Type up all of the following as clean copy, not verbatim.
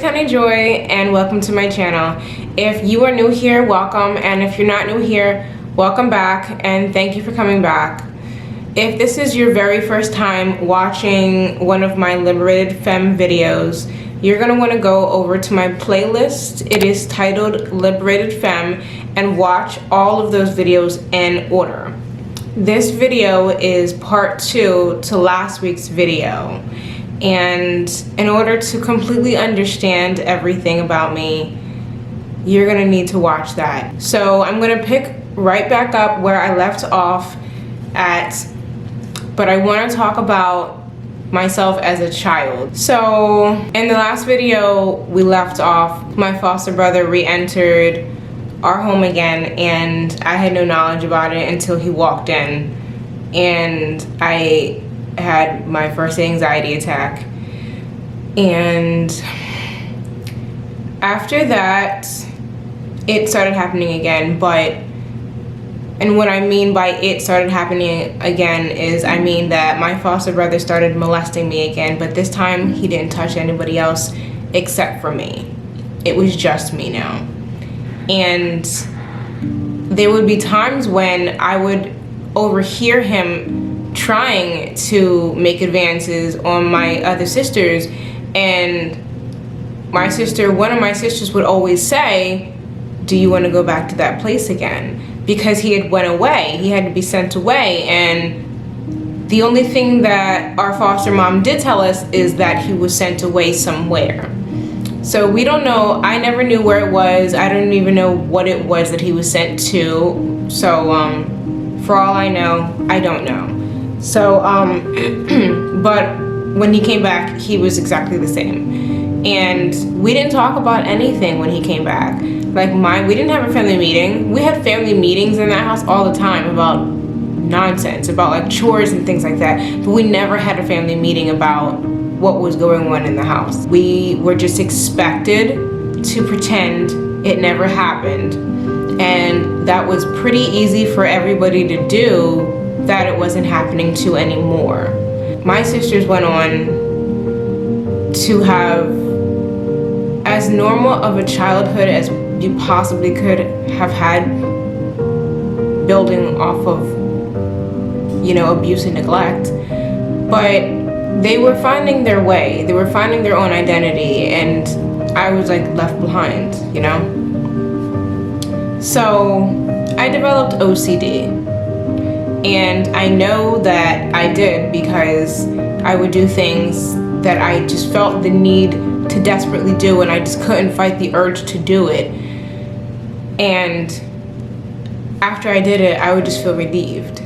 Kenny Joy and welcome to my channel. If you are new here, welcome, and if you're not new here, welcome back and thank you for coming back. If this is your very first time watching one of my Liberated Femme videos, you're going to want to go over to my playlist. It is titled Liberated Femme, and watch all of those videos in order. This video is part 2 to last week's video. And in order to completely understand everything about me, you're gonna need to watch that. So I'm gonna pick right back up where I left off at, but I wanna talk about myself as a child. So in the last video we left off, my foster brother re-entered our home again, and I had no knowledge about it until he walked in, and I had my first anxiety attack. And after that it started happening again, and what I mean by it started happening again is I mean that my foster brother started molesting me again, but this time he didn't touch anybody else except for me. It was just me now. And there would be times when I would overhear him trying to make advances on my other sisters, and one of my sisters would always say, do you want to go back to that place again? Because he had went away, he had to be sent away, and the only thing that our foster mom did tell us is that he was sent away somewhere. So we don't know, I never knew where it was, I don't even know what it was that he was sent to, so for all I know, I don't know. So, but when he came back, he was exactly the same. And we didn't talk about anything when he came back. Like we didn't have a family meeting. We had family meetings in that house all the time about nonsense, about like chores and things like that. But we never had a family meeting about what was going on in the house. We were just expected to pretend it never happened. And that was pretty easy for everybody to do, that it wasn't happening to anymore. My sisters went on to have as normal of a childhood as you possibly could have had, building off of, you know, abuse and neglect. But they were finding their way, they were finding their own identity, and I was like left behind, you know? So I developed OCD. And I know that I did because I would do things that I just felt the need to desperately do, and I just couldn't fight the urge to do it. And after I did it, I would just feel relieved.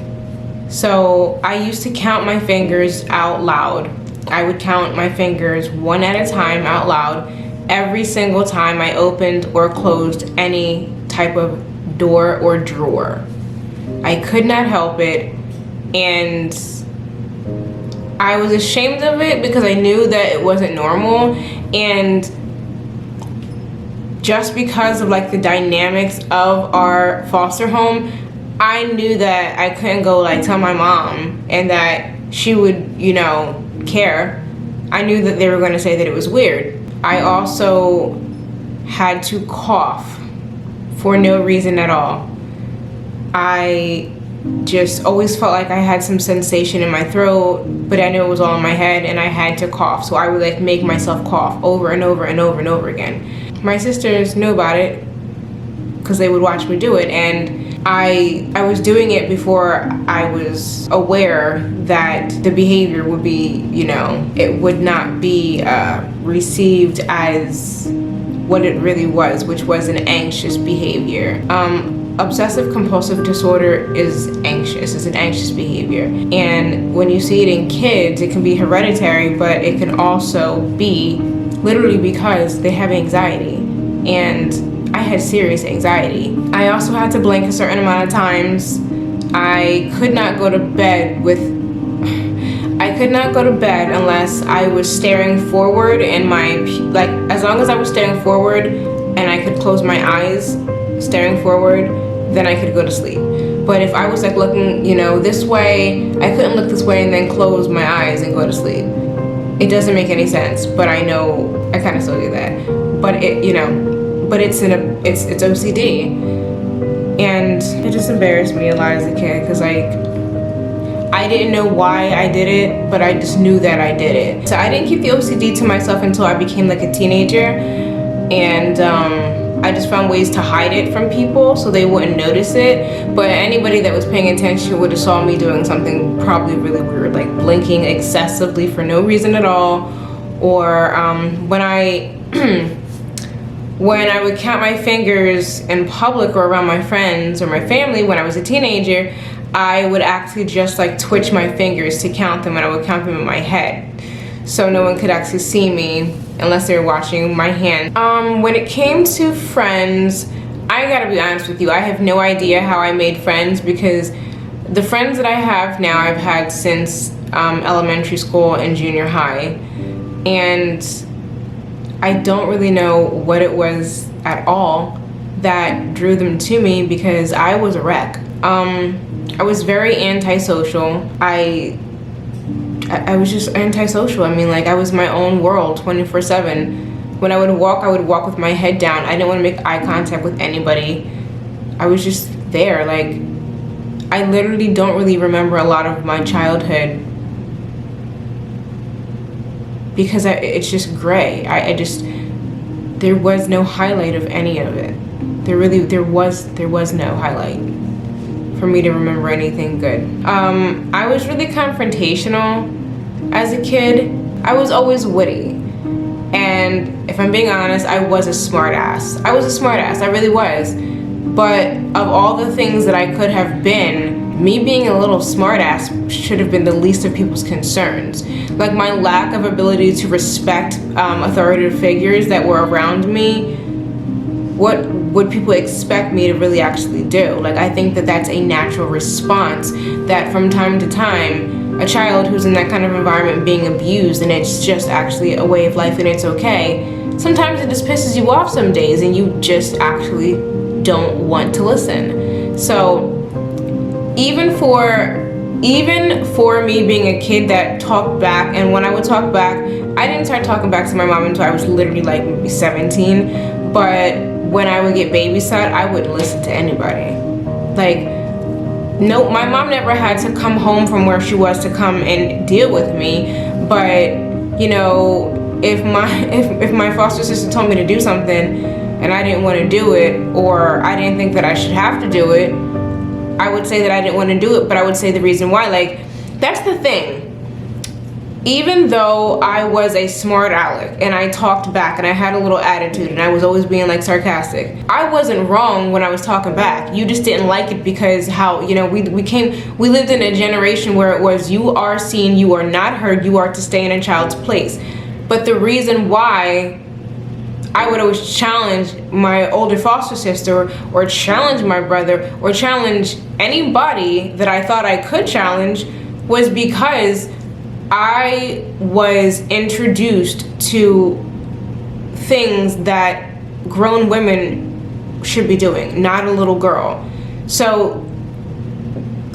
So I used to count my fingers out loud. I would count my fingers one at a time out loud every single time I opened or closed any type of door or drawer. I could not help it, and I was ashamed of it because I knew that it wasn't normal, and just because of like the dynamics of our foster home, I knew that I couldn't go like tell my mom and that she would, you know, care. I knew that they were going to say that it was weird. I also had to cough for no reason at all. I just always felt like I had some sensation in my throat, but I knew it was all in my head, and I had to cough. So I would like make myself cough over and over and over and over again. My sisters knew about it because they would watch me do it, and I was doing it before I was aware that the behavior would be, you know, it would not be received as what it really was, which was an anxious behavior. Obsessive compulsive disorder is anxious, it's an anxious behavior. And when you see it in kids, it can be hereditary, but it can also be literally because they have anxiety. And I had serious anxiety. I also had to blink a certain amount of times. I could not go to bed unless I was staring forward, and as long as I was staring forward and I could close my eyes staring forward, then I could go to sleep. But if I was like looking, you know, this way, I couldn't look this way and then close my eyes and go to sleep. It doesn't make any sense, but I know I kind of still do that. But it's OCD, and it just embarrassed me a lot as a kid because I didn't know why I did it, but I just knew that I did it. So I didn't keep the OCD to myself until I became like a teenager, and I just found ways to hide it from people so they wouldn't notice it. But anybody that was paying attention would have saw me doing something probably really weird, like blinking excessively for no reason at all, or when I would count my fingers in public or around my friends or my family when I was a teenager, I would actually just like twitch my fingers to count them, and I would count them in my head. So no one could actually see me unless they were watching my hand. When it came to friends, I gotta be honest with you, I have no idea how I made friends, because the friends that I have now I've had since elementary school and junior high, and I don't really know what it was at all that drew them to me, because I was a wreck. I was very antisocial. I was just antisocial. I mean, like, I was my own world 24/7. When I would walk with my head down. I didn't want to make eye contact with anybody. I was just there. Like, I literally don't really remember a lot of my childhood because it's just gray. There was no highlight of any of it. There was no highlight for me to remember anything good. I was really confrontational as a kid. I was always witty. And if I'm being honest, I was a smartass. I really was. But of all the things that I could have been, me being a little smartass should have been the least of people's concerns. Like, my lack of ability to respect authoritative figures that were around me, what would people expect me to really actually do? Like, I think that that's a natural response, that from time to time, a child who's in that kind of environment being abused, and it's just actually a way of life and it's okay, sometimes it just pisses you off some days and you just actually don't want to listen. So even for me being a kid that talked back, and when I would talk back, I didn't start talking back to my mom until I was literally like maybe 17, but when I would get babysat, I wouldn't listen to anybody. Like, no, my mom never had to come home from where she was to come and deal with me, but you know, if my foster sister told me to do something and I didn't want to do it, or I didn't think that I should have to do it, I would say that I didn't want to do it, but I would say the reason why. Like, that's the thing. Even though I was a smart aleck and I talked back and I had a little attitude and I was always being like sarcastic, I wasn't wrong when I was talking back. You just didn't like it because how, you know, we lived in a generation where it was, you are seen, you are not heard, you are to stay in a child's place. But the reason why I would always challenge my older foster sister, or challenge my brother, or challenge anybody that I thought I could challenge, was because I was introduced to things that grown women should be doing, not a little girl. So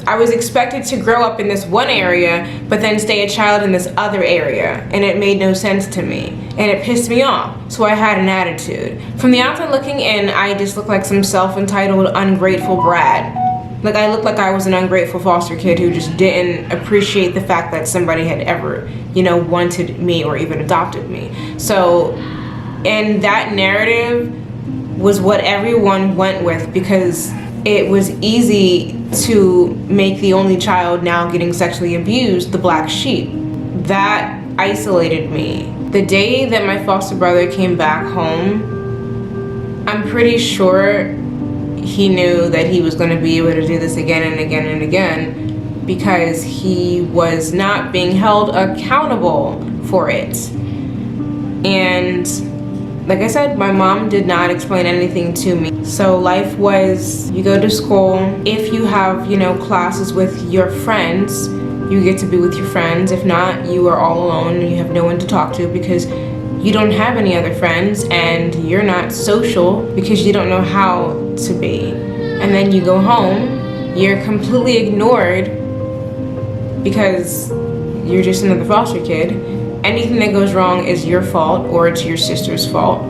I was expected to grow up in this one area, but then stay a child in this other area, and it made no sense to me, and it pissed me off, so I had an attitude. From the outside looking in, I just looked like some self-entitled, ungrateful brat. Like, I looked like I was an ungrateful foster kid who just didn't appreciate the fact that somebody had ever, you know, wanted me or even adopted me. So, and that narrative was what everyone went with, because it was easy to make the only child now getting sexually abused the black sheep. That isolated me. The day that my foster brother came back home, I'm pretty sure he knew that he was going to be able to do this again and again and again, because he was not being held accountable for it. And like I said, my mom did not explain anything to me. So life was, you go to school, if you have, you know, classes with your friends, you get to be with your friends. If not, you are all alone and you have no one to talk to because you don't have any other friends, and you're not social because you don't know how to be. And then you go home, you're completely ignored because you're just another foster kid, anything that goes wrong is your fault or it's your sister's fault.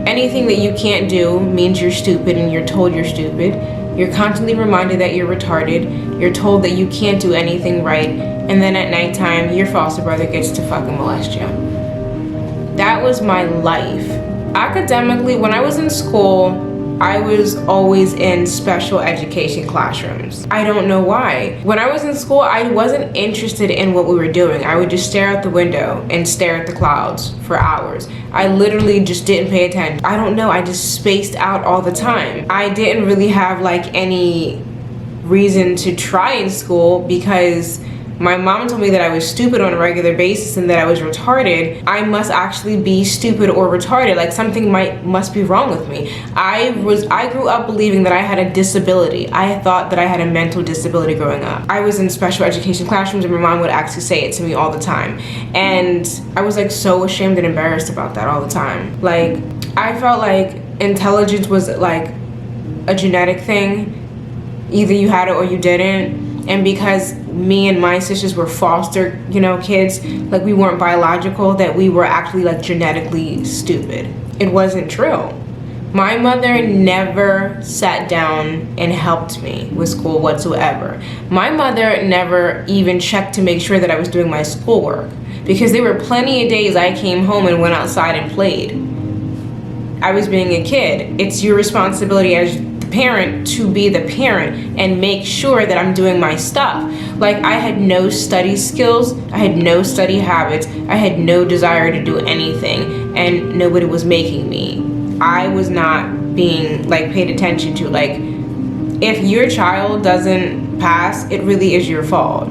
Anything that you can't do means you're stupid and you're told you're stupid. You're constantly reminded that you're retarded. You're told that you can't do anything right. And then at nighttime, your foster brother gets to fucking molest you. That was my life. Academically, when I was in school, I was always in special education classrooms. I don't know why. When I was in school, I wasn't interested in what we were doing. I would just stare out the window and stare at the clouds for hours. I literally just didn't pay attention. I don't know, I just spaced out all the time. I didn't really have like any reason to try in school because my mom told me that I was stupid on a regular basis and that I was retarded. I must actually be stupid or retarded, like something must be wrong with me. I grew up believing that I had a disability. I thought that I had a mental disability growing up. I was in special education classrooms and my mom would actually say it to me all the time. And I was like so ashamed and embarrassed about that all the time. Like, I felt like intelligence was like a genetic thing. Either you had it or you didn't. And because me and my sisters were foster, kids, like we weren't biological, that we were actually like genetically stupid. It wasn't true. My mother never sat down and helped me with school whatsoever. My mother never even checked to make sure that I was doing my schoolwork because there were plenty of days I came home and went outside and played. I was being a kid. It's your responsibility as parent to be the parent and make sure that I'm doing my stuff. Like, I had no study skills, I had no study habits, I had no desire to do anything, and nobody was making me. I was not being like paid attention to. Like, if your child doesn't pass, it really is your fault.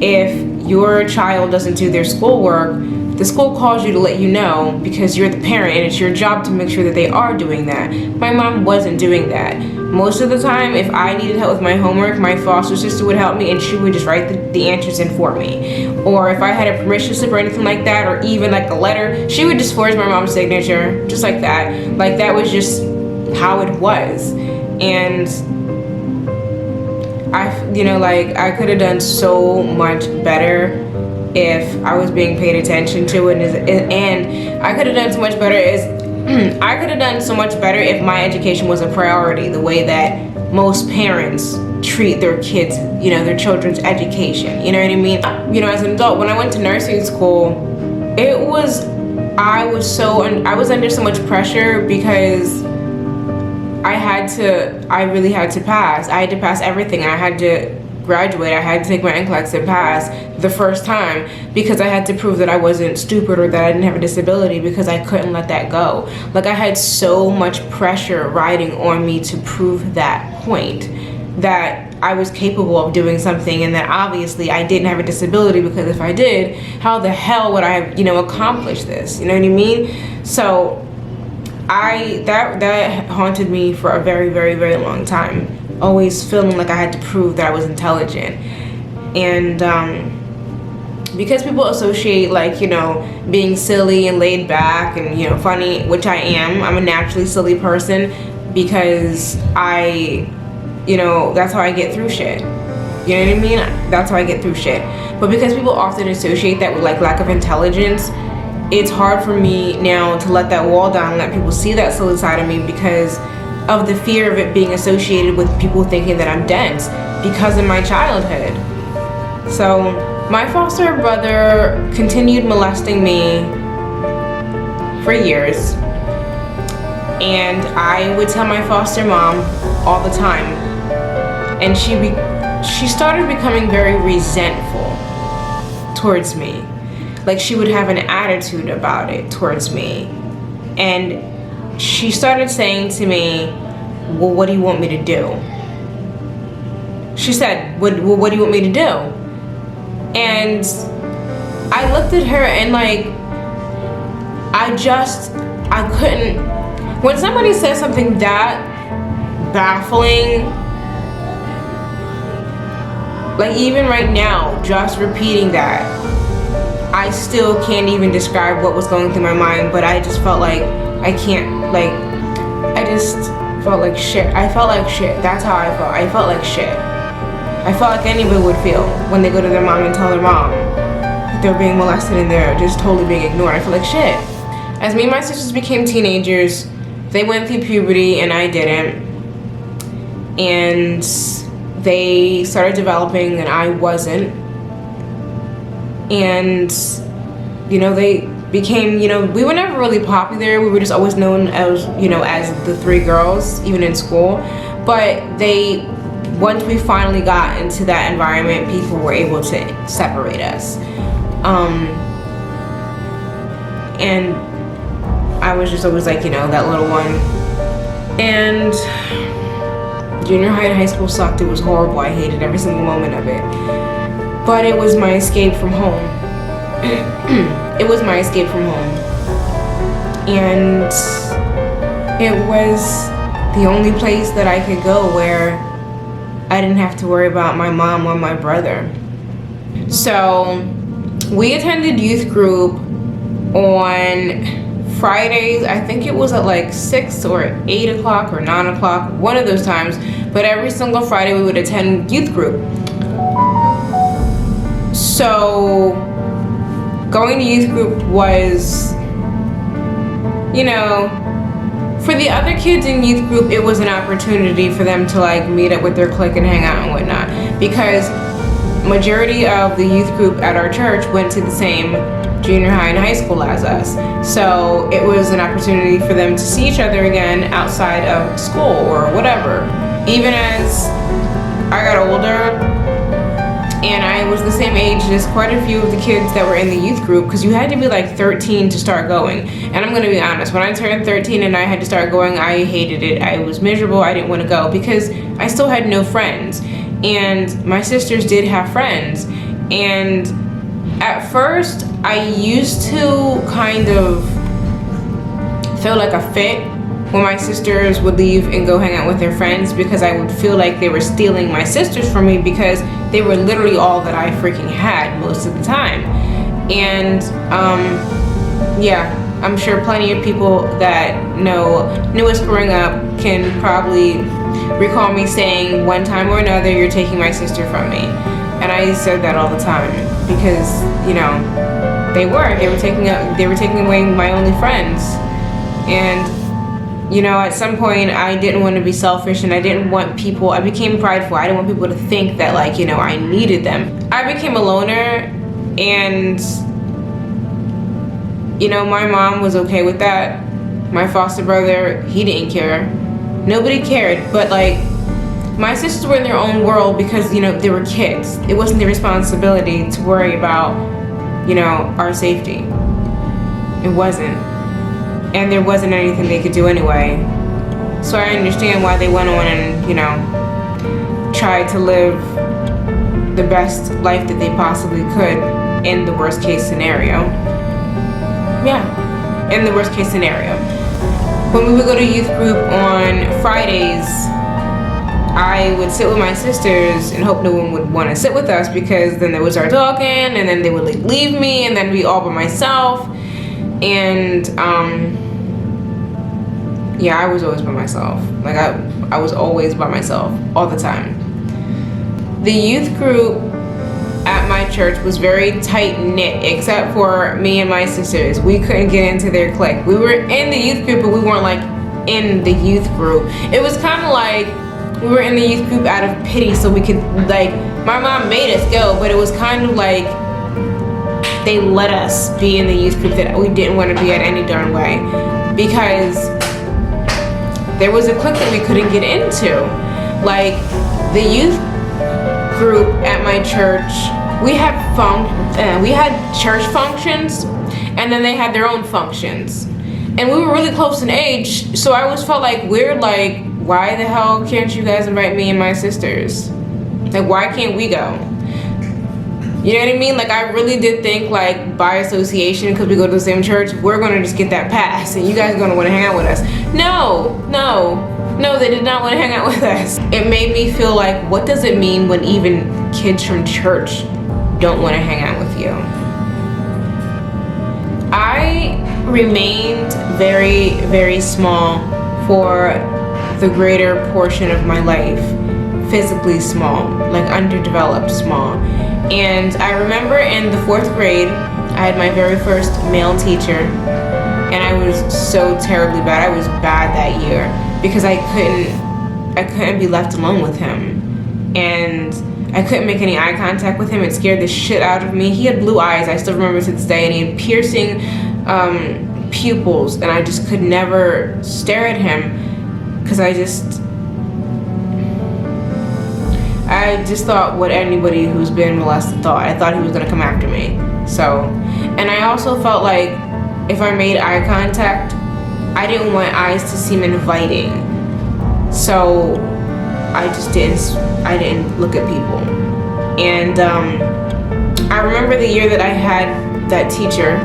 If your child doesn't do their schoolwork, the school calls you to let you know because you're the parent and it's your job to make sure that they are doing that. My mom wasn't doing that. Most of the time, if I needed help with my homework, my foster sister would help me and she would just write the answers in for me. Or if I had a permission slip or anything like that, or even like a letter, she would just forge my mom's signature, just like that. Like, that was just how it was. And I could have done so much better if I was being paid attention to it, and I could have done so much better if my education was a priority, the way that most parents treat their kids, their children's education. You know what I mean? As an adult, when I went to nursing school, I was under so much pressure because I really had to pass. I had to pass everything. I had to graduate. I had to take my NCLEX and pass the first time because I had to prove that I wasn't stupid or that I didn't have a disability, because I couldn't let that go. Like, I had so much pressure riding on me to prove that point, that I was capable of doing something, and that obviously I didn't have a disability, because if I did, how the hell would I have, accomplished this? You know what I mean? So that haunted me for a very, very, very long time. Always feeling like I had to prove that I was intelligent. And because people associate being silly and laid back and funny, which I am. I'm a naturally silly person because that's how I get through shit. You know what I mean? That's how I get through shit. But because people often associate that with lack of intelligence, it's hard for me now to let that wall down and let people see that silly side of me, because of the fear of it being associated with people thinking that I'm dense because of my childhood. So my foster brother continued molesting me for years, and I would tell my foster mom all the time, and she started becoming very resentful towards me. Like, she would have an attitude about it towards me, and she started saying to me, well, what do you want me to do? She said, what do you want me to do? And I looked at her and I couldn't. When somebody says something that baffling, even right now, just repeating that, I still can't even describe what was going through my mind, but I just felt like I can't, I just felt like shit. I felt like shit. That's how I felt. I felt like shit. I felt like anybody would feel when they go to their mom and tell their mom they're being molested and they're just totally being ignored. I feel like shit. As me and my sisters became teenagers, they went through puberty and I didn't. And they started developing and I wasn't. And, you know, they became, you know, we were never really popular. We were just always known as, you know, as the three girls, even in school. But once we finally got into that environment, people were able to separate us. And I was just always like, you know, that little one. And junior high and high school sucked. It was horrible. I hated every single moment of it. But it was my escape from home. It was my escape from home. And it was the only place that I could go where I didn't have to worry about my mom or my brother. So we attended youth group on Fridays. I think it was at like 6 or 8 o'clock or 9 o'clock, one of those times. But every single Friday we would attend youth group. So going to youth group was, you know, for the other kids in youth group, it was an opportunity for them to like meet up with their clique and hang out and whatnot, because majority of the youth group at our church went to the same junior high and high school as us. So it was an opportunity for them to see each other again outside of school or whatever. Even as I got older, and I was the same age as quite a few of the kids that were in the youth group, because you had to be like 13 to start going. And I'm gonna be honest, when I turned 13 and I had to start going, I hated it. I was miserable. I didn't want to go because I still had no friends. And my sisters did have friends. And at first, I used to kind of feel like a fit when my sisters would leave and go hang out with their friends, because I would feel like they were stealing my sisters from me, because they were literally all that I freaking had most of the time. And yeah, I'm sure plenty of people that knew us growing up can probably recall me saying one time or another, "You're taking my sister from me." And I said that all the time because, you know, they were taking away my only friends. And you know, at some point I didn't want to be selfish, and I became prideful. I didn't want people to think that, like, you know, I needed them. I became a loner, and, you know, my mom was okay with that. My foster brother, he didn't care. Nobody cared, but like, my sisters were in their own world because, you know, they were kids. It wasn't their responsibility to worry about, you know, our safety. It wasn't. And there wasn't anything they could do anyway. So I understand why they went on and, you know, tried to live the best life that they possibly could in the worst case scenario. Yeah, in the worst case scenario. When we would go to youth group on Fridays, I would sit with my sisters and hope no one would want to sit with us, because then they would start talking and then they would like leave me and then be all by myself. And yeah, I was always by myself. Like I was always by myself all the time. The youth group at my church was very tight knit, except for me and my sisters. We couldn't get into their clique. We were in the youth group, but we weren't like in the youth group. It was kind of like we were in the youth group out of pity, so we could, like, my mom made us go, but it was kind of like they let us be in the youth group that we didn't want to be at any darn way, because there was a clique that we couldn't get into. Like, the youth group at my church, we had church functions, and then they had their own functions, and we were really close in age, so I always felt like weird, like, why the hell can't you guys invite me and my sisters? Like, why can't we go? You know what I mean? Like, I really did think, like, by association, because we go to the same church, we're gonna just get that pass and you guys are gonna want to hang out with us. No, they did not want to hang out with us. It made me feel like, what does it mean when even kids from church don't want to hang out with you? I remained very, very small for the greater portion of my life. physically small, like underdeveloped small. And I remember in the 4th grade, I had my very first male teacher, and I was so terribly bad. I was bad that year because I couldn't be left alone with him, and I couldn't make any eye contact with him. It scared the shit out of me. He had blue eyes, I still remember to this day, and he had piercing pupils, and I just could never stare at him because I just thought what anybody who's been molested thought. I thought he was gonna come after me. So, and I also felt like if I made eye contact, I didn't want eyes to seem inviting. So I didn't look at people. And I remember the year that I had that teacher,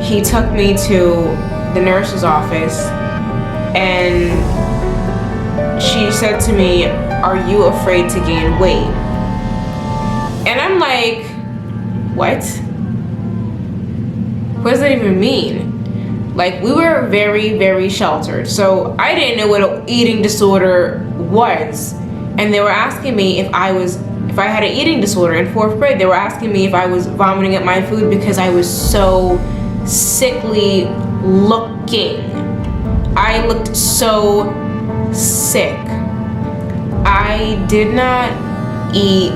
he took me to the nurse's office and she said to me, "Are you afraid to gain weight?" And I'm like, what? What does that even mean? Like, we were very, very sheltered, so I didn't know what an eating disorder was. And they were asking me if I had an eating disorder in 4th grade. They were asking me if I was vomiting up my food because I was so sickly looking. I looked so sick. I did not eat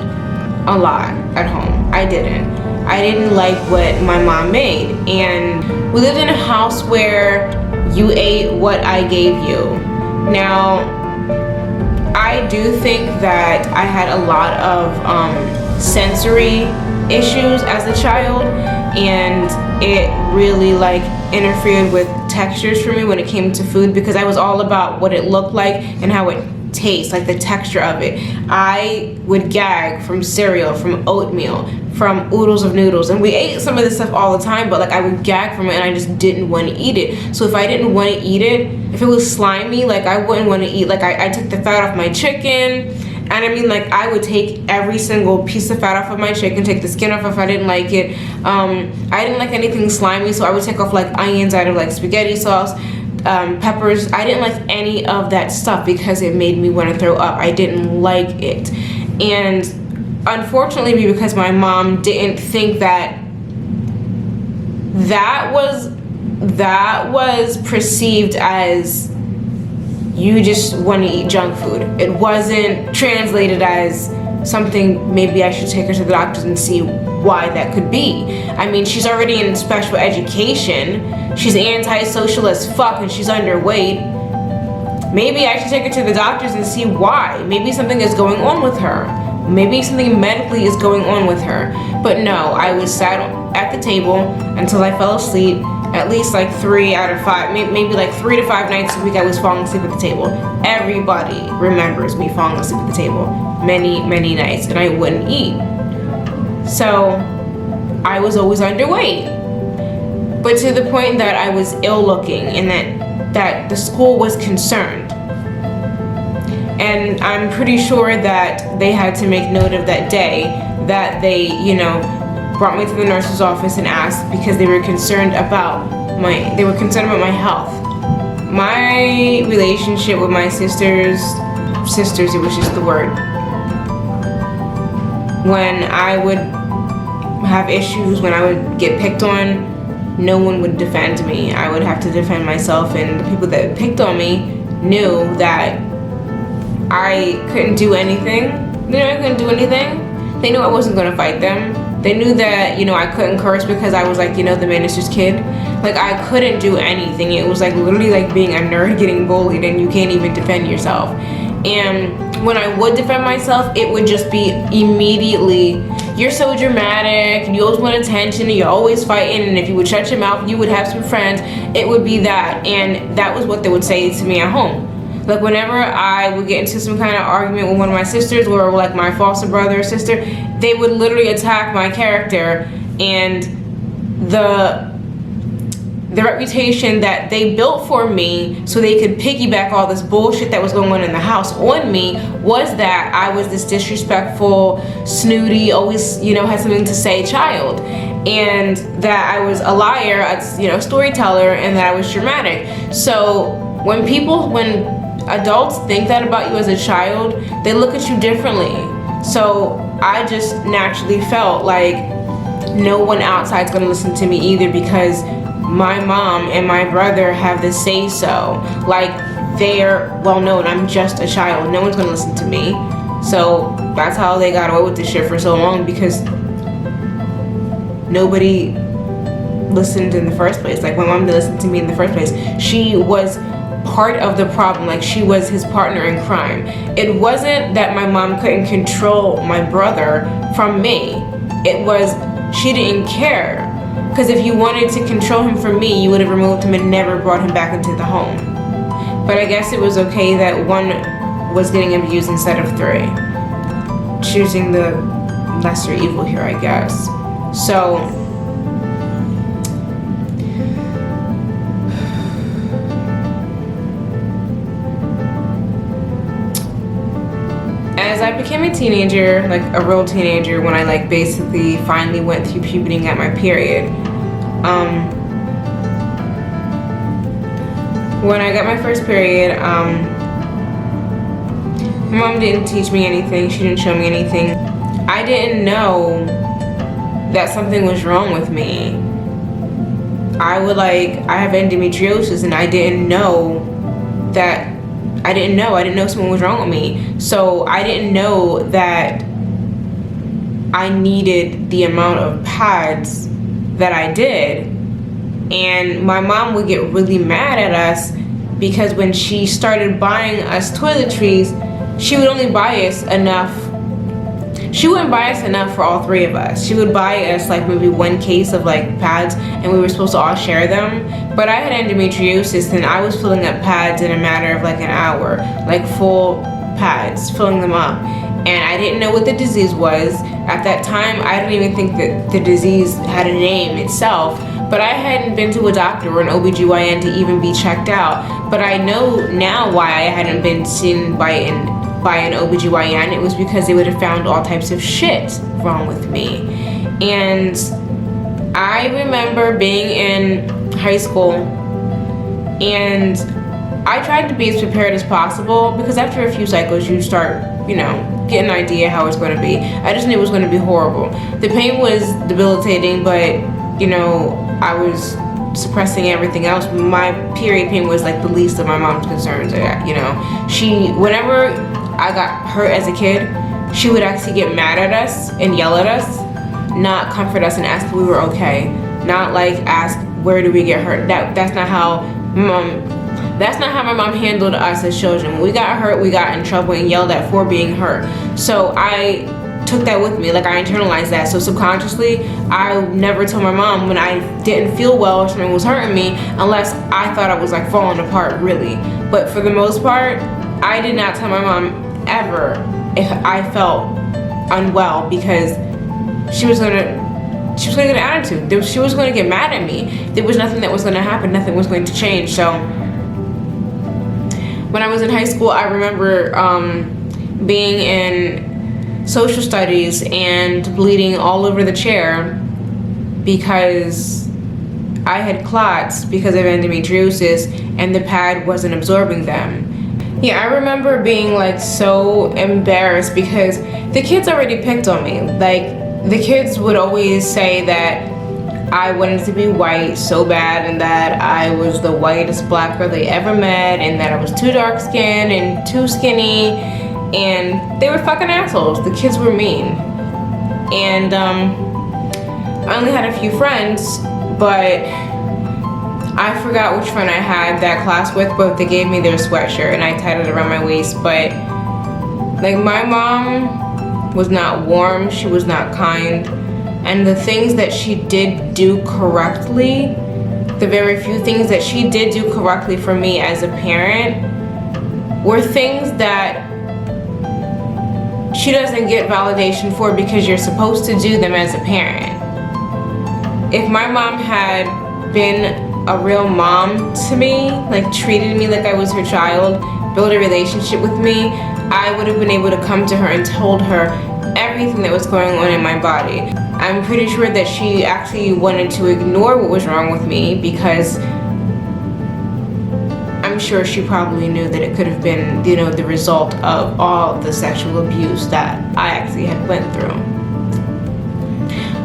a lot at home. I didn't like what my mom made, and we lived in a house where you ate what I gave you. Now, I do think that I had a lot of sensory issues as a child, and it really like interfered with textures for me when it came to food, because I was all about what it looked like and how it tastes, like the texture of it. I would gag from cereal, from oatmeal, from oodles of noodles, and we ate some of this stuff all the time, but like I would gag from it and I just didn't want to eat it. So if I didn't want to eat it, if it was slimy, like I wouldn't want to eat. Like I took the fat off my chicken, and I mean, like I would take every single piece of fat off of my chicken, take the skin off if I didn't like it. I didn't like anything slimy, so I would take off like onions out of like spaghetti sauce, peppers. I didn't like any of that stuff because it made me want to throw up. I didn't like it. And unfortunately, because my mom didn't think that was perceived as you just want to eat junk food. It wasn't translated as something maybe I should take her to the doctors and see why that could be. I mean, she's already in special education. She's antisocial as fuck and she's underweight. Maybe I should take her to the doctors and see why. Maybe something is going on with her. Maybe something medically is going on with her. But no, I was sat at the table until I fell asleep. At least like 3 out of 5, maybe like 3 to 5 nights a week I was falling asleep at the table. Everybody remembers me falling asleep at the table many, many nights, and I wouldn't eat. So I was always underweight. But to the point that I was ill looking and that the school was concerned. And I'm pretty sure that they had to make note of that day that they, brought me to the nurse's office and asked because they were concerned about my health. My relationship with my sisters, it was just the word. When I would have issues, when I would get picked on, no one would defend me. I would have to defend myself, and the people that picked on me knew that I couldn't do anything. I couldn't do anything. They knew I wasn't gonna fight them. They knew that, I couldn't curse because I was like, the minister's kid. Like, I couldn't do anything. It was like literally like being a nerd getting bullied and you can't even defend yourself. And when I would defend myself, it would just be immediately, you're so dramatic and you always want attention and you're always fighting, and if you would shut your mouth, you would have some friends. It would be that. And that was what they would say to me at home. Like, whenever I would get into some kind of argument with one of my sisters or like my foster brother or sister, they would literally attack my character, and the reputation that they built for me so they could piggyback all this bullshit that was going on in the house on me was that I was this disrespectful, snooty, always, had something to say child, and that I was a liar, a storyteller, and that I was dramatic. So when adults think that about you as a child, they look at you differently. So I just naturally felt like no one outside's gonna listen to me either, because my mom and my brother have the say so. Like, they're well known. I'm just a child. No one's gonna listen to me. So that's how they got away with this shit for so long, because nobody listened in the first place. Like, my mom didn't listen to me in the first place. She was part of the problem. Like, she was his partner in crime. It wasn't that my mom couldn't control my brother from me. It was she didn't care. Because if you wanted to control him from me, you would have removed him and never brought him back into the home. But I guess it was okay that one was getting abused instead of three. Choosing the lesser evil here, I guess. So, as I became a teenager, like a real teenager, when I like basically finally went through puberty and got my period, when I got my first period, my mom didn't teach me anything. She didn't show me anything. I didn't know that something was wrong with me. I have endometriosis, and I didn't know something was wrong with me. So I didn't know that I needed the amount of pads that I did. And my mom would get really mad at us because when she started buying us toiletries, she would only buy us enough. She wouldn't buy us enough for all three of us. She would buy us like maybe one case of like pads, and we were supposed to all share them. But I had endometriosis, and I was filling up pads in a matter of like an hour, like full pads, filling them up. And I didn't know what the disease was. At that time, I didn't even think that the disease had a name itself. But I hadn't been to a doctor or an OBGYN to even be checked out. But I know now why I hadn't been seen by an OBGYN. It was because they would have found all types of shit wrong with me. And I remember being in high school, and I tried to be as prepared as possible, because after a few cycles you start, get an idea how it's going to be. I just knew it was going to be horrible. The pain was debilitating, but I was suppressing everything else. My period pain was like the least of my mom's concerns. Whenever I got hurt as a kid, she would actually get mad at us and yell at us, not comfort us and ask if we were okay. Not like ask where did we get hurt. That's not how my mom handled us as children. When we got hurt, we got in trouble and yelled at for being hurt. So I took that with me, like I internalized that. So subconsciously, I never told my mom when I didn't feel well or something was hurting me, unless I thought I was like falling apart, really. But for the most part, I did not tell my mom ever if I felt unwell, because she was gonna get an attitude. She was gonna get mad at me. There was nothing that was gonna happen. Nothing was going to change. So when I was in high school, I remember being in social studies and bleeding all over the chair because I had clots because of endometriosis and the pad wasn't absorbing them. Yeah, I remember being like so embarrassed because the kids already picked on me. Like, the kids would always say that I wanted to be white so bad, and that I was the whitest black girl they ever met, and that I was too dark skinned and too skinny, and they were fucking assholes. The kids were mean. And I only had a few friends, but I forgot which friend I had that class with, but they gave me their sweatshirt and I tied it around my waist. But like, my mom was not warm, she was not kind, and the things that she did do correctly, the very few things that she did do correctly for me as a parent, were things that she doesn't get validation for because you're supposed to do them as a parent. If my mom had been a real mom to me, like treated me like I was her child, built a relationship with me, I would have been able to come to her and told her everything that was going on in my body. I'm pretty sure that she actually wanted to ignore what was wrong with me because I'm sure she probably knew that it could have been, you know, the result of all the sexual abuse that I actually had went through.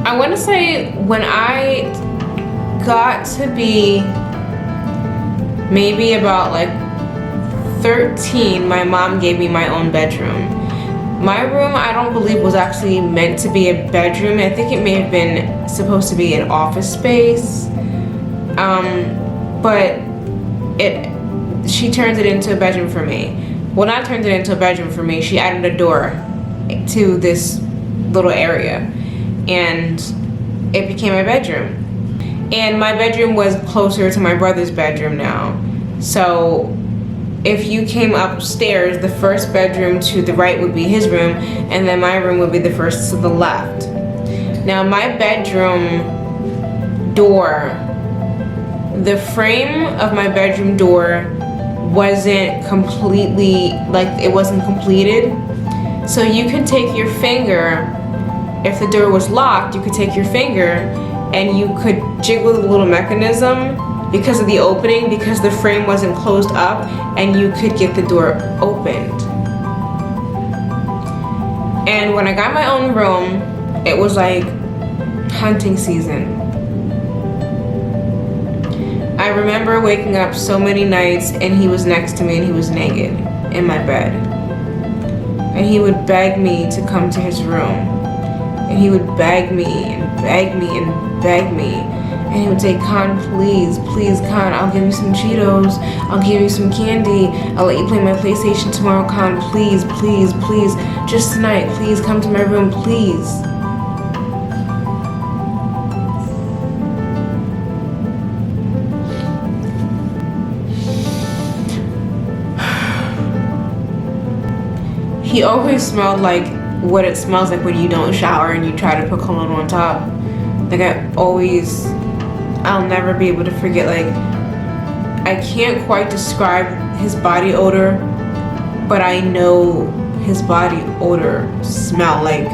I want to say when I got to be maybe about like 13, my mom gave me my own bedroom. My room, I don't believe, was actually meant to be a bedroom. I think it may have been supposed to be an office space. But she turned it into a bedroom for me. Well, not turned it into a bedroom for me. She added a door to this little area, and it became my bedroom. And my bedroom was closer to my brother's bedroom now. So if you came upstairs, the first bedroom to the right would be his room, and then my room would be the first to the left. Now my bedroom door, the frame of my bedroom door wasn't completely, like, it wasn't completed. So you could take your finger, if the door was locked, you could take your finger and you could jiggle the little mechanism because of the opening, because the frame wasn't closed up, and you could get the door opened. And when I got my own room, it was like hunting season. I remember waking up so many nights and he was next to me and he was naked in my bed. And he would beg me to come to his room. And he would beg me and beg me and beg me. And he would say, Con, please, please, Con, I'll give you some Cheetos. I'll give you some candy. I'll let you play my PlayStation tomorrow, Con. Please, please, please. Just tonight, please come to my room, please. He always smelled like what it smells like when you don't shower and you try to put cologne on top. Like I'll never be able to forget, like, I can't quite describe his body odor, but I know his body odor smell like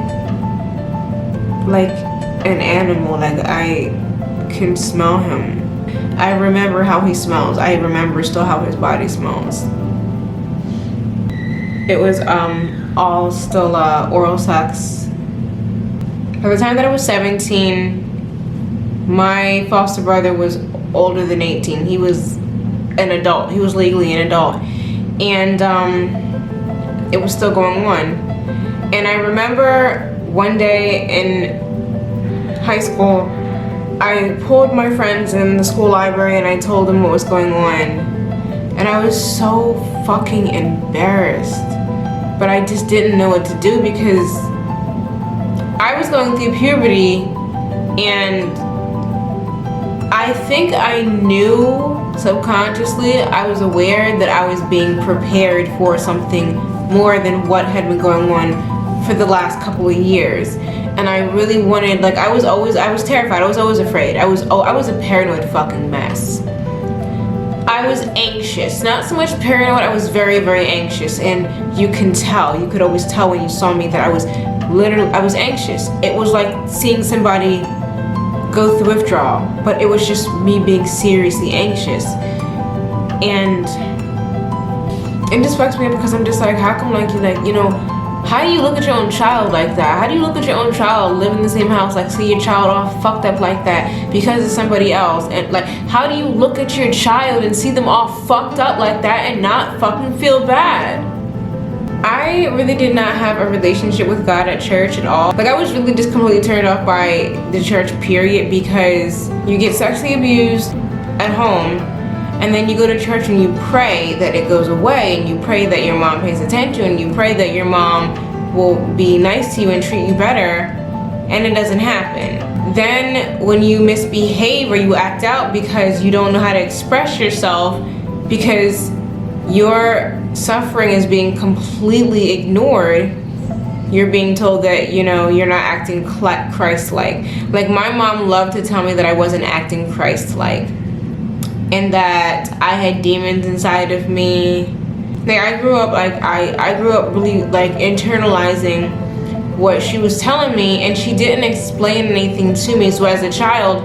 an animal. Like, I can smell him. I remember how he smells. I remember still how his body smells. It was all still oral sex. By the time that I was 17, my foster brother was older than 18. He was an adult. He was legally an adult. And it was still going on. And I remember one day in high school, I pulled my friends in the school library and I told them what was going on. And I was so fucking embarrassed. But I just didn't know what to do because I was going through puberty, and I think I knew subconsciously, I was aware that I was being prepared for something more than what had been going on for the last couple of years. And I really wanted, like, I was terrified. I was always afraid. I was a paranoid fucking mess. I was anxious, not so much paranoid, I was very, very anxious, and you could always tell when you saw me that I was anxious. It was like seeing somebody go through withdrawal, but it was just me being seriously anxious. And it just fucks me up because I'm just like, how come, like, you know, how do you look at your own child like that? How do you look at your own child, live in the same house, like, see your child all fucked up like that because of somebody else? And, like, how do you look at your child and see them all fucked up like that and not fucking feel bad? I really did not have a relationship with God at church at all. Like, I was really just completely turned off by the church, period, because you get sexually abused at home, and then you go to church and you pray that it goes away, and you pray that your mom pays attention, and you pray that your mom will be nice to you and treat you better, and it doesn't happen. Then when you misbehave or you act out because you don't know how to express yourself, because your suffering is being completely ignored, you're being told that, you know, you're not acting Christ-like. Like, my mom loved to tell me that I wasn't acting Christ-like, and that I had demons inside of me. Like, I grew up really, like, internalizing what she was telling me, and she didn't explain anything to me. So as a child,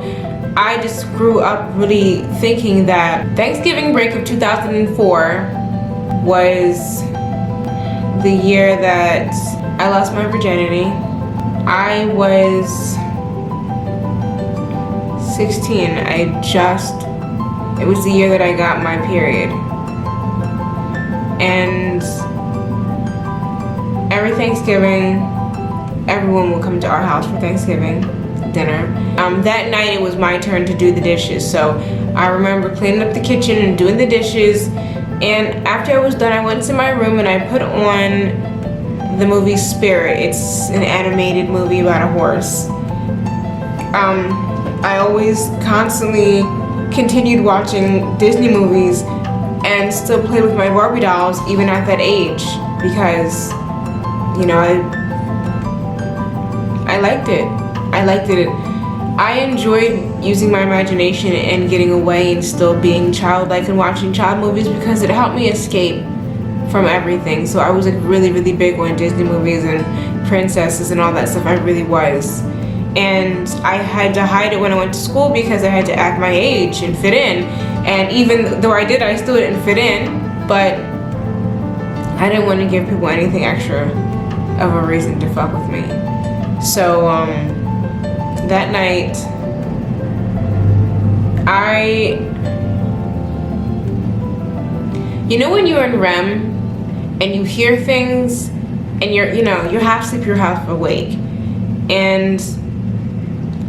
I just grew up really thinking that Thanksgiving break of 2004 was the year that I lost my virginity. I was 16. It was the year that I got my period. And every Thanksgiving, everyone will come to our house for Thanksgiving dinner. That night it was my turn to do the dishes. So I remember cleaning up the kitchen and doing the dishes. And after I was done, I went to my room and I put on the movie Spirit. It's an animated movie about a horse. I always constantly continued watching Disney movies and still played with my Barbie dolls even at that age because, you know, I liked it. I enjoyed using my imagination and getting away and still being childlike and watching child movies because it helped me escape from everything. So I was like really, really big on Disney movies and princesses and all that stuff. I really was. And I had to hide it when I went to school because I had to act my age and fit in. And even though I did, I still didn't fit in, but I didn't want to give people anything extra of a reason to fuck with me. So that night, you know when you're in REM and you hear things and you're half asleep, you're half awake. And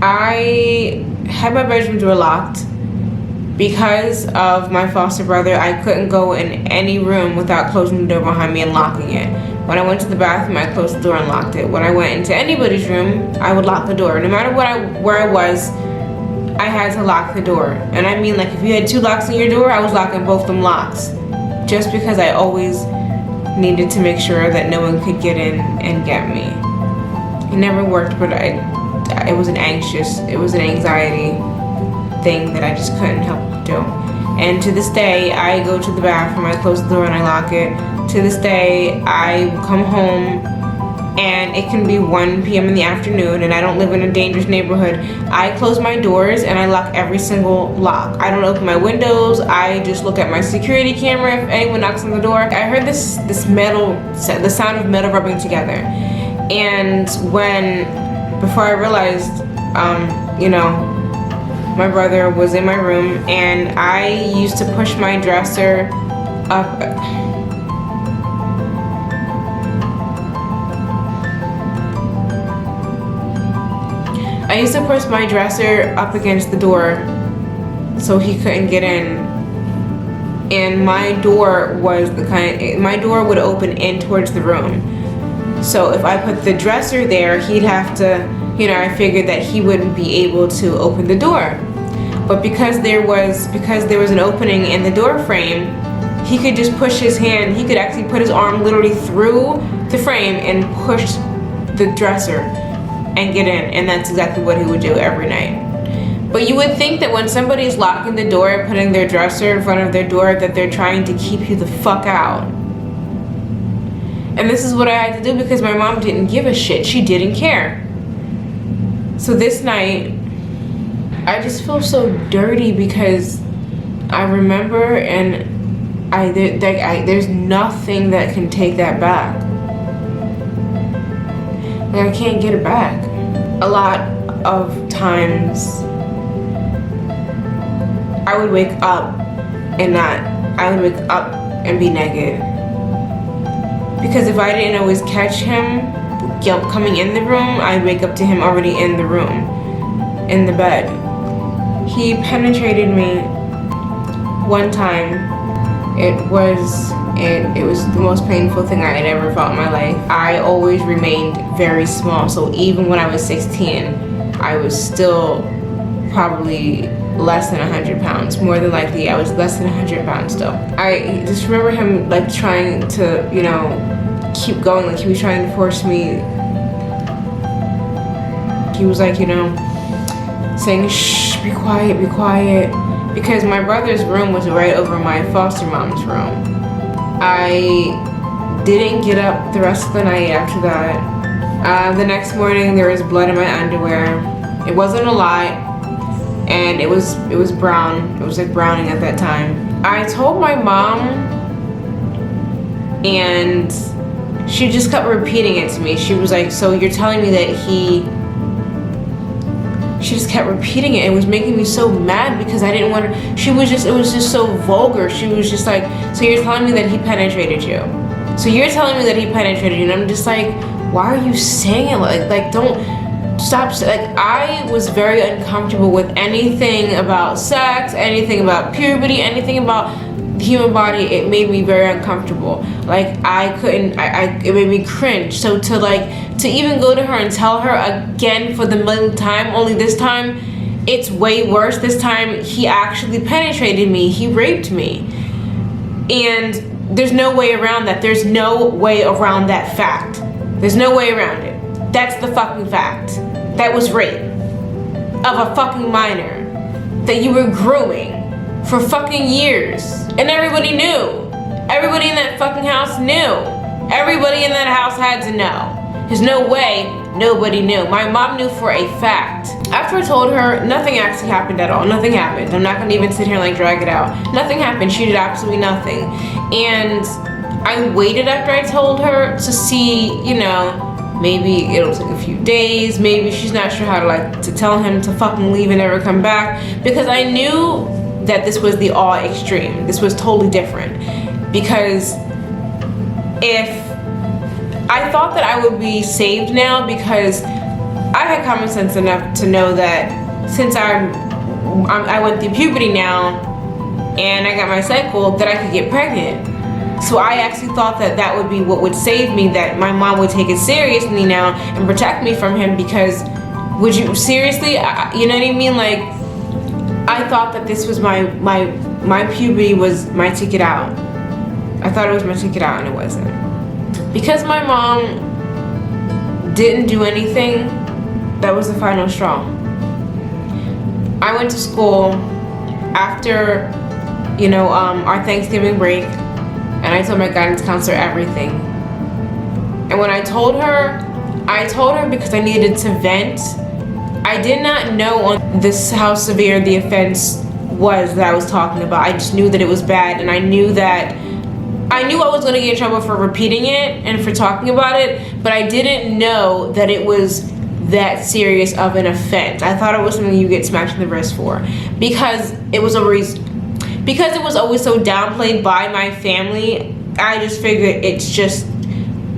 I had my bedroom door locked. Because of my foster brother, I couldn't go in any room without closing the door behind me and locking it. When I went to the bathroom, I closed the door and locked it. When I went into anybody's room, I would lock the door. No matter where I was, I had to lock the door. And I mean, like, if you had 2 locks on your door, I was locking both them locks. Just because I always needed to make sure that no one could get in and get me. It never worked, but it was an anxiety thing that I just couldn't help do. And to this day, I go to the bathroom, I close the door and I lock it. To this day, I come home and it can be 1 p.m. in the afternoon and I don't live in a dangerous neighborhood. I close my doors and I lock every single lock. I don't open my windows. I just look at my security camera if anyone knocks on the door. I heard the sound of metal rubbing together. And before I realized, my brother was in my room and I used to push my dresser up. I used to push my dresser up against the door so he couldn't get in. And my door would open in towards the room. So if I put the dresser there, he'd have to, I figured that he wouldn't be able to open the door. But because there was an opening in the door frame, he could just push his hand, he could actually put his arm literally through the frame and push the dresser and get in. And that's exactly what he would do every night. But you would think that when somebody's locking the door and putting their dresser in front of their door that they're trying to keep you the fuck out. And this is what I had to do because my mom didn't give a shit. She didn't care. So this night, I just feel so dirty because I remember and there's nothing that can take that back. Like, I can't get it back. A lot of times, I would wake up and be naked. Because if I didn't always catch him coming in the room, I'd wake up to him already in the room, in the bed. He penetrated me one time. It was the most painful thing I had ever felt in my life. I always remained very small, so even when I was 16, I was still probably less than 100 pounds. More than likely, I was less than 100 pounds still. I just remember him like trying to, keep going, like he was trying to force me. He was like, saying, shh, be quiet, because my brother's room was right over my foster mom's room. I didn't get up the rest of the night after that. The next morning, there was blood in my underwear. It wasn't a lot. and it was brown. It was like browning at that time. I told my mom, and she just kept repeating it to me. She was like, so you're telling me that she just kept repeating it. It was making me so mad because I didn't want her. It was just so vulgar. She was just like, so you're telling me that he penetrated you. So you're telling me that he penetrated you. And I'm just like, why are you saying it? Like don't stop. Like, I was very uncomfortable with anything about sex, anything about puberty, anything about the human body. It made me very uncomfortable. Like, I couldn't, it made me cringe. So to even go to her and tell her again for the millionth time, only this time it's way worse. This time he actually penetrated me. He raped me. And there's no way around that. There's no way around that fact. There's no way around it. That's the fucking fact. That was rape of a fucking minor that you were grooming for fucking years. And everybody knew. Everybody in that fucking house knew. Everybody in that house had to know. There's no way nobody knew. My mom knew for a fact. After I told her, nothing actually happened at all. Nothing happened. I'm not gonna even sit here and like drag it out. Nothing happened. She did absolutely nothing. And I waited after I told her to see, you know, maybe it'll take a few days. Maybe she's not sure how to tell him to fucking leave and never come back. Because I knew that this was the all extreme. This was totally different. Because if I thought that I would be saved now, because I had common sense enough to know that since I went through puberty now and I got my cycle, that I could get pregnant. So I actually thought that that would be what would save me, that my mom would take it seriously now and protect me from him. Because would you seriously, you know what I mean? Like, I thought that this was my puberty was my ticket out. I thought it was my ticket out, and it wasn't. Because my mom didn't do anything, that was the final straw. I went to school after, you know, our Thanksgiving break, and I told my guidance counselor everything. And when I told her because I needed to vent. I did not know on this how severe the offense was that I was talking about. I just knew that it was bad, and I knew I was gonna get in trouble for repeating it and for talking about it, but I didn't know that it was that serious of an offense. I thought it was something you get smacked in the wrist for, because it was always so downplayed by my family. I just figured it's just,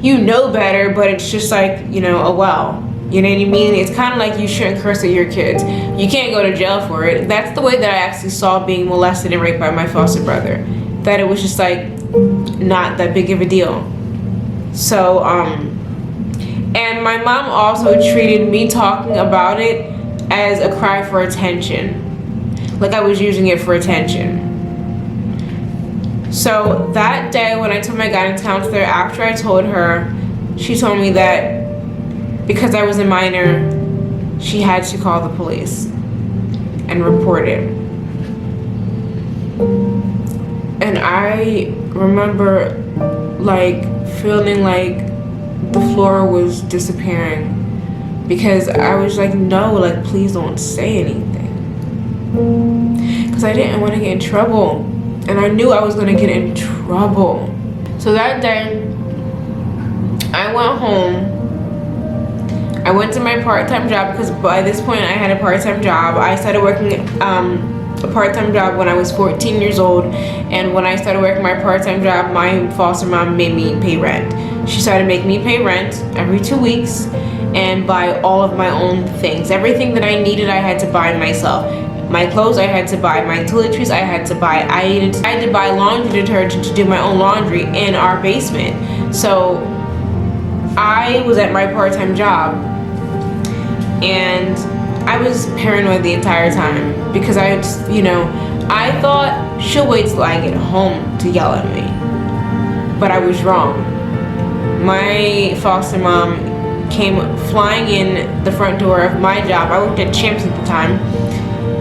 you know better, but it's just like, you know, oh well. You know what I mean? It's kind of like you shouldn't curse at your kids. You can't go to jail for it. That's the way that I actually saw being molested and raped by my foster brother. That it was just like not that big of a deal. So, and my mom also treated me talking about it as a cry for attention. Like I was using it for attention. So that day when I told my guidance counselor, after I told her, she told me that because I was a minor, she had to call the police and report it. And I remember like feeling like the floor was disappearing, because I was like, no, like please don't say anything, because I didn't want to get in trouble, and I knew I was going to get in trouble. So that day I went home. I went to my part-time job, because by this point I had a part-time job. I started working a part-time job when I was 14 years old, and when I started working my part-time job, my foster mom made me pay rent. She started making me pay rent every 2 weeks and buy all of my own things. Everything that I needed, I had to buy myself. My clothes I had to buy, my toiletries I had to buy. I had to buy laundry detergent to do my own laundry in our basement. So I was at my part-time job, and I was paranoid the entire time, because I just, you know, I thought she'll wait till I get home to yell at me. But I was wrong. My foster mom came flying in the front door of my job. I worked at Champs at the time,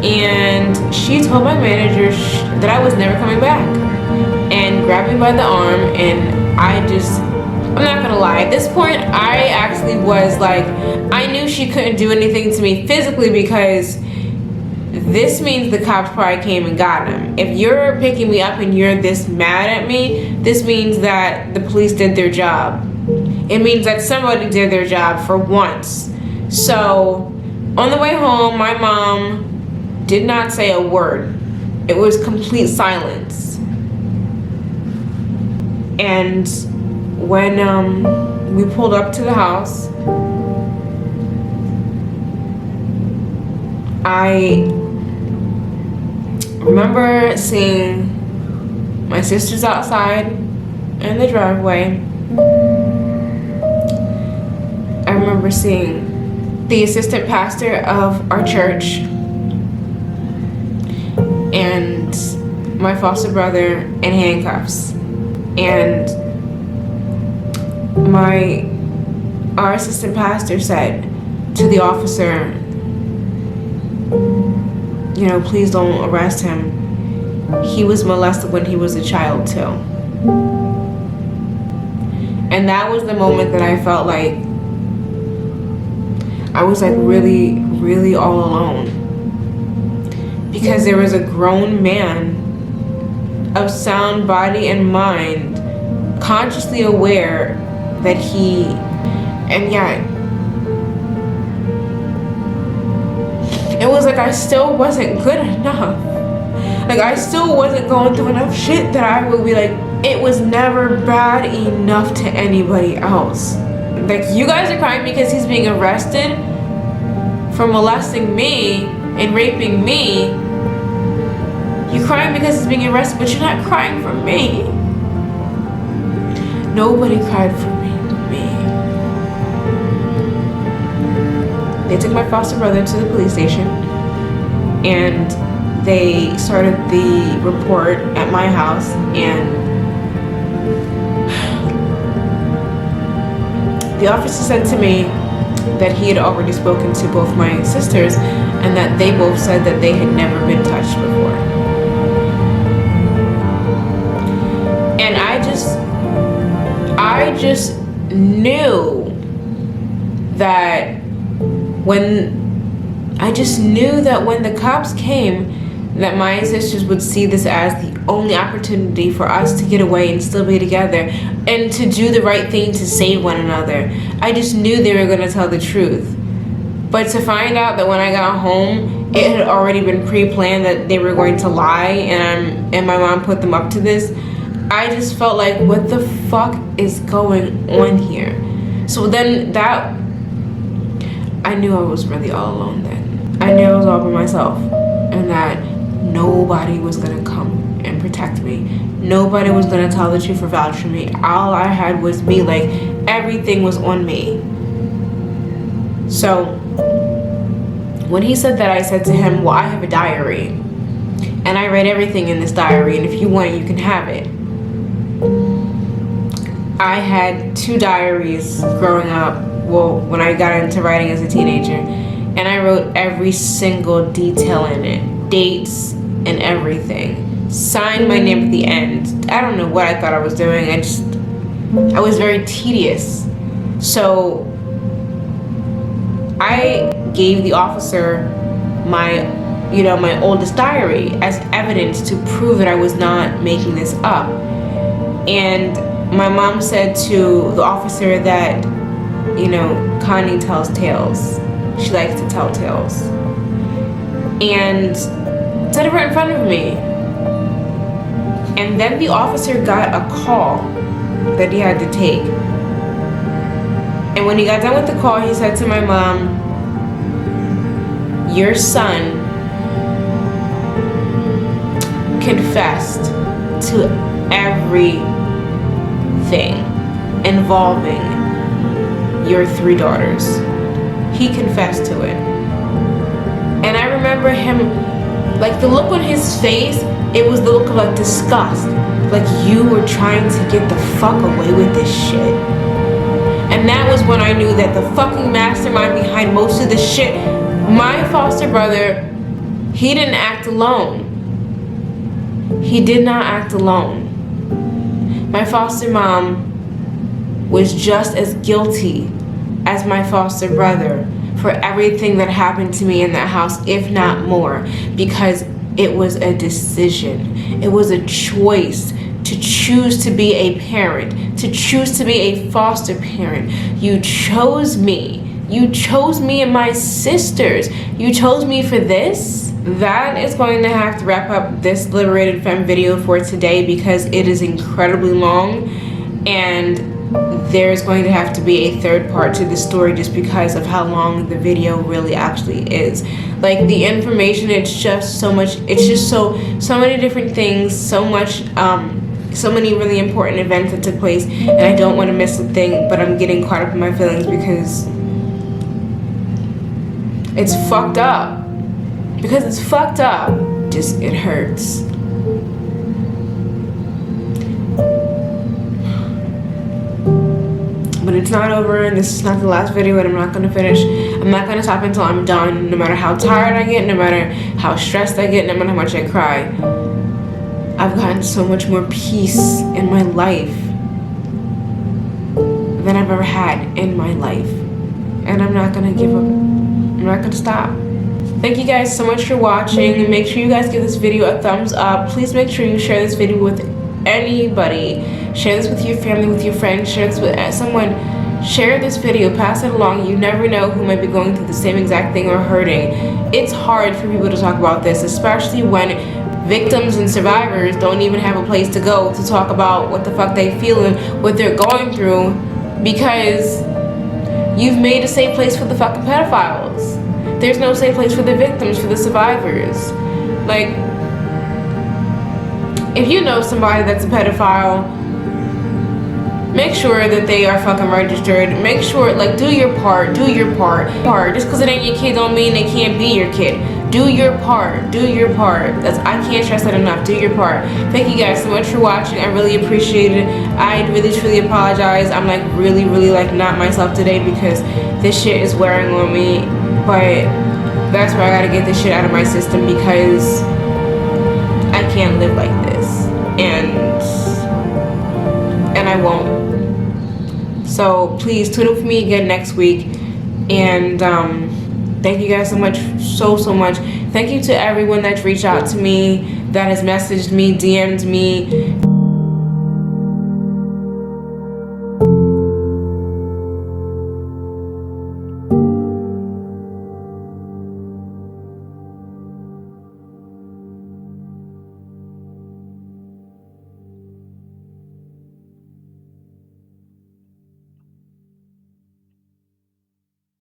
and she told my manager that I was never coming back, and grabbed me by the arm, and I'm not gonna lie, at this point I actually was like, I knew she couldn't do anything to me physically, because this means the cops probably came and got him. If you're picking me up and you're this mad at me, this means that the police did their job. It means that somebody did their job for once. So on the way home, my mom did not say a word. It was complete silence. And when we pulled up to the house, I remember seeing my sisters outside in the driveway. I remember seeing the assistant pastor of our church and my foster brother in handcuffs. And our assistant pastor said to the officer, you know, please don't arrest him. He was molested when he was a child too. And that was the moment that I felt like I was like really, really all alone. Because there was a grown man of sound body and mind, consciously aware that and yet it was like I still wasn't good enough. Like I still wasn't going through enough shit that I would be like, it was never bad enough to anybody else. Like, you guys are crying because he's being arrested for molesting me and raping me. You're crying because he's being arrested, but you're not crying for me. Nobody cried for me. They took my foster brother to the police station and they started the report at my house, and the officer said to me that he had already spoken to both my sisters and that they both said that they had never been touched before. And I just knew that when the cops came, that my sisters would see this as the only opportunity for us to get away and still be together and to do the right thing to save one another. I just knew they were going to tell the truth. But to find out that when I got home, it had already been pre-planned that they were going to lie and my mom put them up to this, I just felt like, what the fuck is going on here? So then I knew I was really all alone then. I knew I was all by myself and that nobody was gonna come and protect me. Nobody was gonna tell the truth or vouch for me. All I had was me, like everything was on me. So when he said that, I said to him, well, I have a diary and I read everything in this diary, and if you want it, you can have it. I had 2 diaries growing up, well, when I got into writing as a teenager, and I wrote every single detail in it, dates and everything. Signed my name at the end. I don't know what I thought I was doing. I was very tedious. So I gave the officer my oldest diary as evidence to prove that I was not making this up. And my mom said to the officer that, Connie tells tales. She likes to tell tales. And said it right in front of me. And then the officer got a call that he had to take. And when he got done with the call, he said to my mom, your son confessed to everything involving your 3 daughters. He confessed to it. And I remember him, like the look on his face, it was the look of like disgust. Like you were trying to get the fuck away with this shit. And that was when I knew that the fucking mastermind behind most of this shit, my foster brother, he didn't act alone. He did not act alone. My foster mom was just as guilty as my foster brother for everything that happened to me in that house, if not more, because it was a decision. It was a choice to choose to be a parent, to choose to be a foster parent. You chose me. You chose me and my sisters. You chose me for this. That is going to have to wrap up this Liberated Femme video for today because it is incredibly long, and there's going to have to be a third part to the story just because of how long the video really actually is. Like, the information, it's just so much, it's just so many different things, so much, so many really important events that took place, and I don't want to miss a thing, but I'm getting caught up in my feelings because it's fucked up. Because it's fucked up. Just, it hurts. But it's not over, and this is not the last video, and I'm not gonna finish. I'm not gonna stop until I'm done, no matter how tired I get, no matter how stressed I get, no matter how much I cry. I've gotten so much more peace in my life than I've ever had in my life. And I'm not gonna give up. I'm not gonna stop. Thank you guys so much for watching. Make sure you guys give this video a thumbs up. Please make sure you share this video with anybody. Share this with your family, with your friends. Share this with someone. Share this video, pass it along. You never know who might be going through the same exact thing or hurting. It's hard for people to talk about this, especially when victims and survivors don't even have a place to go to talk about what the fuck they feel and what they're going through, because you've made a safe place for the fucking pedophiles. There's no safe place for the victims, for the survivors. Like, if you know somebody that's a pedophile, make sure that they are fucking registered. Make sure, like, do your part. Just because it ain't your kid don't mean they can't be your kid. Do your part. I can't stress that enough. Do your part. Thank you guys so much for watching. I really appreciate it. I really truly apologize. I'm like really like not myself today because this shit is wearing on me. But that's why I gotta get this shit out of my system because I can't live like this. And I won't. So please tune in for me again next week. And thank you guys so much, so much. Thank you to everyone that's reached out to me, that has messaged me, DM'd me.